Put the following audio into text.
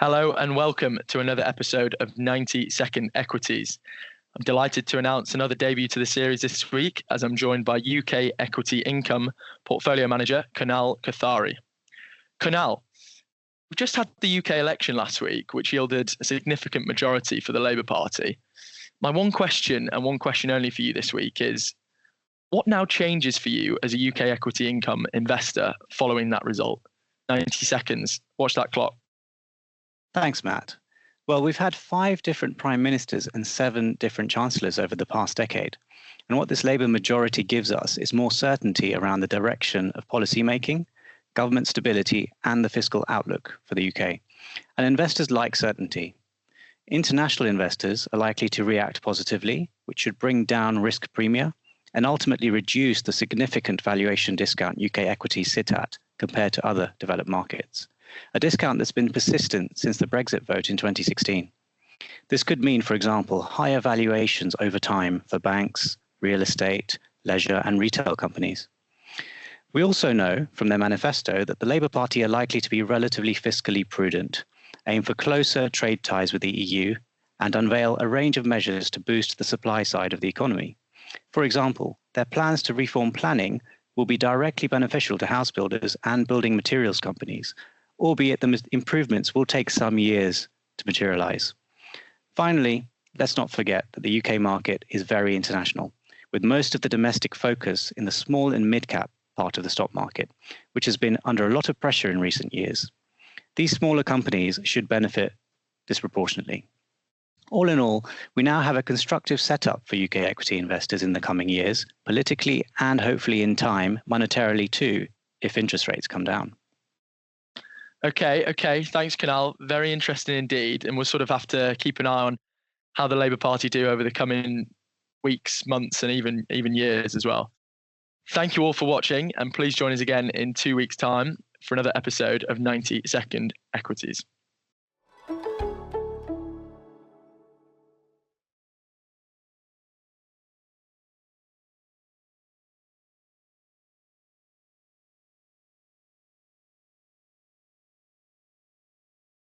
Hello and welcome to another episode of 90-Second Equities. I'm delighted to announce another debut to the series this week as I'm joined by UK Equity Income Portfolio Manager Kunal Kothari. Kunal, we just had the UK election last week, which yielded a significant majority for the Labour Party. My one question and one question only for you this week is, what now changes for you as a UK equity income investor following that result? 90 seconds. Watch that clock. Thanks, Matt. Well, we've had 5 different prime ministers and 7 different chancellors over the past decade. And what this Labour majority gives us is more certainty around the direction of policy making, government stability, and the fiscal outlook for the UK. And investors like certainty. International investors are likely to react positively, which should bring down risk premia and ultimately reduce the significant valuation discount UK equities sit at compared to other developed markets. A discount that's been persistent since the Brexit vote in 2016. This could mean, for example, higher valuations over time for banks, real estate, leisure and retail companies. We also know from their manifesto that the Labour Party are likely to be relatively fiscally prudent, aim for closer trade ties with the EU, and unveil a range of measures to boost the supply side of the economy. For example, their plans to reform planning will be directly beneficial to house builders and building materials companies, albeit the improvements will take some years to materialize. Finally, let's not forget that the UK market is very international, with most of the domestic focus in the small and mid-cap part of the stock market, which has been under a lot of pressure in recent years. These smaller companies should benefit disproportionately. All in all, we now have a constructive setup for UK equity investors in the coming years, politically and hopefully in time, monetarily too, if interest rates come down. Okay. Thanks, Kunal. Very interesting indeed. And we'll sort of have to keep an eye on how the Labour Party do over the coming weeks, months, and even years as well. Thank you all for watching, and please join us again in 2 weeks' time for another episode of 90 Second Equities.